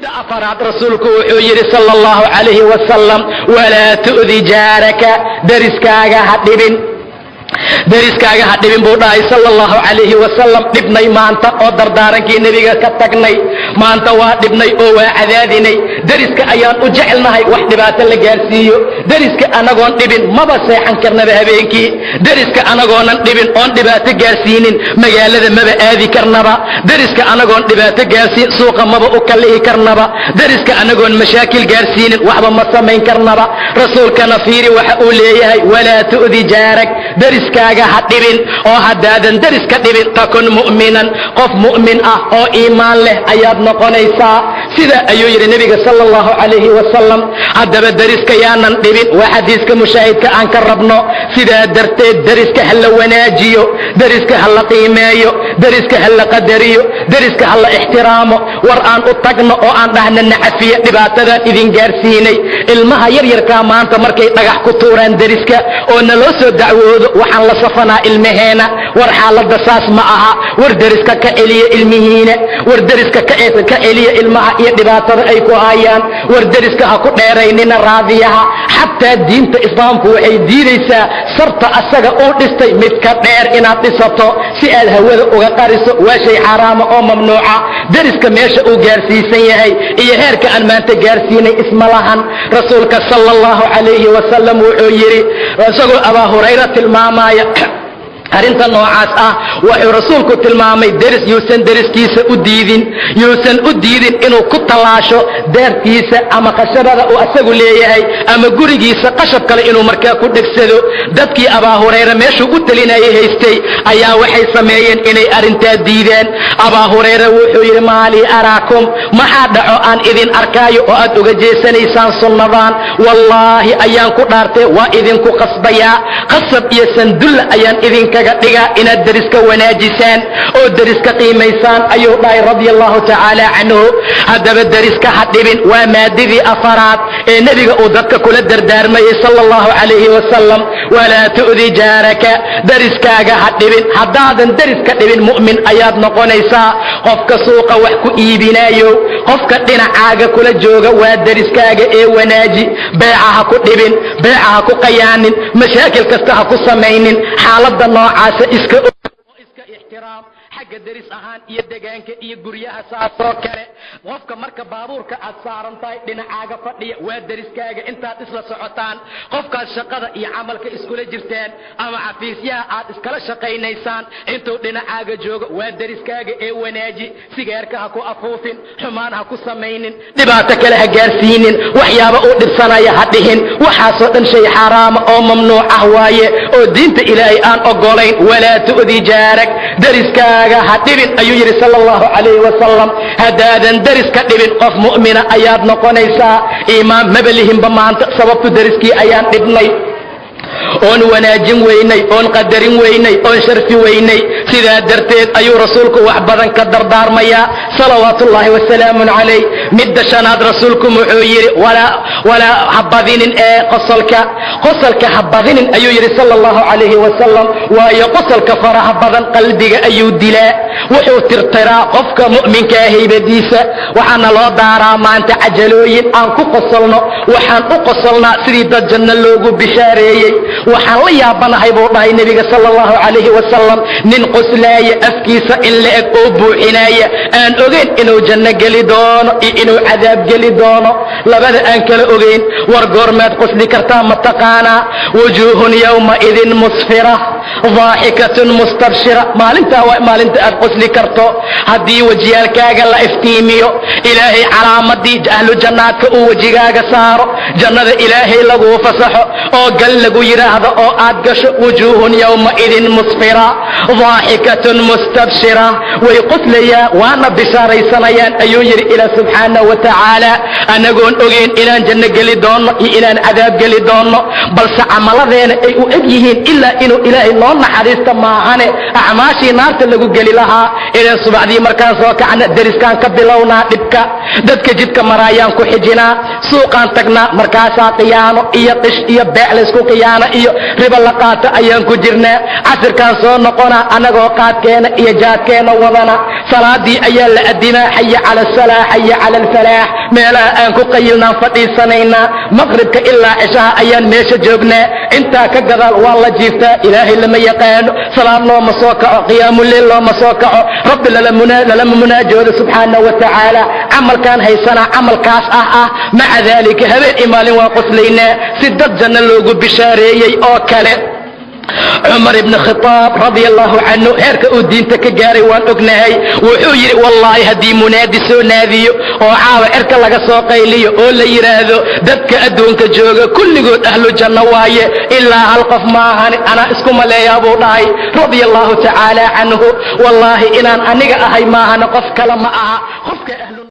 مد أفراد رسولك وحيري صلى الله عليه وسلم ولا تؤذي جارك درسكاga hadhibin dariskaaga ha dhibin buu dhahay sallallahu alayhi wasallam dhibnay maanta oo dardaarankii nabiga ka tagnay maanta waa dhibnay oo waa cadaadinay dariska ayaan u jecelnahay wax dhibaato la gaarsiiyo dariska anagoon dhibin maba seexan karnaba habeenkii dariska anagoonan dhibin oon dhibaato gaarsiinin magaalada maba aadi karnaba dariska anagoon dhibaato gaarsiin suuqa maba u kallihi karnaba dariska anagoon mashaakil gaarsiinin waxba ma samayn karnaba rasuulkana fiiri waxa uu leeyahay walaa tu'di jaarak dariskaaga ha dhibin oo haddaadan dariska dhibin takun mu'minan qof mu'min ah oo iimaan leh ayaad noqonaysaa sidaa ayuu yidhi nebiga sala allahu calayhi wasalam haddaba dariska yaanan dhibin waa xadiiska mushaahidka aan ka rabno sidaa darteed dariska ha la wanaajiyo dariska ha la qiimeeyo dariska ha la qadariyo dariska ha la ixtiraamo war aan u tagno oo aan dhahna nacafiya dhibaatadaan idin gaarsiinay ilmaha yaryarkaa maanta markay dhagax ku tuuraan dariska oo naloo soo dacwoodo waxaan la safanaa ilmaheena war xaaladda saas ma aha war dariska ka celiya ilmihiina war dariska ka celiya ilmaha iyo dhibaatada ay ku hayaan war dariska ha ku dheeraynina raadiyaha xataa diinta islaamku waxay diidaysaa sarta asaga uu dhistay mid ka dheer inaad dhisato si aad hawada uga qariso waa shay xaaraama oo mamnuuca dariska meesha uu gaarsiisan yahay iyo heerka aan maanta gaarsiinay isma lahan rasuulka sala allahu calayhi wasalam wuxuu yidhi isagoo abaa hurayra tilmaamaya arrinta noocaas ah wuxuu rasuulku tilmaamay deris yuusan deriskiisa u diidin inuu ku tallaasho daartiisa ama qashabada uu asagu leeyahay ama gurigiisa qashab kale inuu markaa ku dhegsado dadkii abaa hurayra meeshuu u talinayay haystay ayaa waxay sameeyeen inay arrintaa diideen abaa hurayra wuxuu yidhi maalii araakum maxaa dhaco aan idin arkaayo oo aad uga jeesanaysaan sunnadaan wallaahi ayaan ku dhaartay waa idinku qasbayaa qasab iyo sandulla ayaan idinka dhiga inaad dariska wanaajisaan oo dariska qiimaysaan ayuu dhahay radiallahu tacaala canhu haddaba dariska ha dhibin waa maadadii afaraad ee nebiga uu dadka kula dardaarmayay sala allahu calayhi wasalam walaa tu'di jaaraka dariskaaga ha dhibin haddaadan dariska dhibin mu'min ayaad noqonaysaa qofka suuqa wax ku iibinaayo qofka dhinacaaga kula jooga waa dariskaaga ee wanaaji beeca ha ku dhibin beeca ha ku qayaanin mashaakil kasta ha ku samaynin xaaladda noocaasa iska ixtiraam xagga deris ahaan iyo degaanka iyo guryaha saasoo kale qofka marka baabuurka aad saaran tahay dhinacaaga fadhiya waa deriskaaga intaad isla socotaan qofkaad shaqada iyo camalka iskula jirtaan ama xafiisyaha aad iskala shaqaynaysaan intuu dhinacaaga joogo waa deriskaaga ee wanaaji sigaarka ha ku afuufin xumaan ha ku samaynin dhibaato kale ha gaarsiinin waxyaaba uu dhibsanaya ha dhihin waxaasoo dhan shay xaaraama oo mamnuuc ah waaye oo diinta ilaahay aan ogolayn walaa tu'di jaarak deriskaaga ha dhibin ayuu yidhi sala allahu calayhi wasalam haddaadan deriska dhibin qof mu'mina ayaad noqonaysaa iimaan maba lihinba maanta sababtu deriskii ayaan dhibnay oon wanaajin weynay oon qadarin weynay oon sharfi weynay sidaa darteed ayuu rasuulku wax badan ka dardaarmayaa salawaatullaahi wasalaamun calayh midda shanaad rasuulku wuxuu yidhi walaa ha badinin ee qosolka ha badinin ayuu yidhi sala allahu calayhi wasalam waayo qosolka faraha badan qalbiga ayuu dilaa wuxuu tirtiraa qofka mu'minkaa haybadiisa waxaana loo daaraa maanta cajalooyin aan ku qosolno waxaan u qosolnaa sidii dad janno loogu bishaareeyey waxaan la yaabanahay buu dhahay nebiga sala allahu calayhi wasalam nin qoslaaya afkiisa in la eg oo buuxinaaya aan ogeyn inuu janno geli doono iyo inuu cadaab geli doono labada aan kala ogeyn war goormaad qosli kartaa ma taqaanaa wujuuhun yowmaidin musfira daaxikatun mustabshira maalintaa waa maalinta aad qosli karto haddii wejiyaalkaaga la iftiimiyo ilaahay calaamadii ahlu jannaadka uu wejigaaga saaro jannada ilaahay laguu fasaxo oo gal lagu yidhaahdo oo aad gasho wujuuhun yowmaidin musfira daaxikatun mustabshira way qoslayaan waana bishaaraysanayaan ayuu yidhi ilaa subxaanahu wa tacaala anagoon ogeyn inaan janno geli doonno iyo inaan cadaab geli doonno balse camaladeena ay u eg yihiin ilaa inuu ilaahay noo naxariista maahane acmaashii naarta lagu geli lahaa inaan subaxdii markaan soo kacna deriskaan ka bilownaa dhibka dadka jidka maraayaan ku xijinaa suuqaan tagnaa markaasaa khiyaano iyo qish iyo beec laysku khiyaano iyo riba la qaato ayaan ku jirnaa casirkaan soo noqonaa annagoo qaadkeena iyo jaadkeena wadana salaadii ayaa la adinaa xaya cala asalaax xaya cala alfalaax meelaha aan ku qayilnaan fadhiisanaynaa maqribka ilaa cishaha ayaan meesha joognaa intaa ka gadaal waa la jiiftaa ilaahay lama yaqaano salaad looma soo kaco qiyaamuleyl looma soo kaco rabbi lalama munaajoodo subxaanahu wa tacaala camalkaan haysanaa camalkaas maca daalika habeen iyo maalin waa qoslaynaa si dad janno loogu bishaareeyey oo kale cumar ibn khitaab radia allahu canhu heerka uu diinta ka gaaray waan ognahay wuxuu yidhi wallaahi haddii munaadi soo naadiyo oo caawa cerka laga soo qayliyo oo la yidhaahdo dadka adduunka jooga kulligood ahlu janno waaye ilaa hal qof maahan anaa isku maleeyaa buu dhahay radia allahu tacaala canhu wallaahi inaan aniga ahay maahana qof kale ma aha qofka ahlu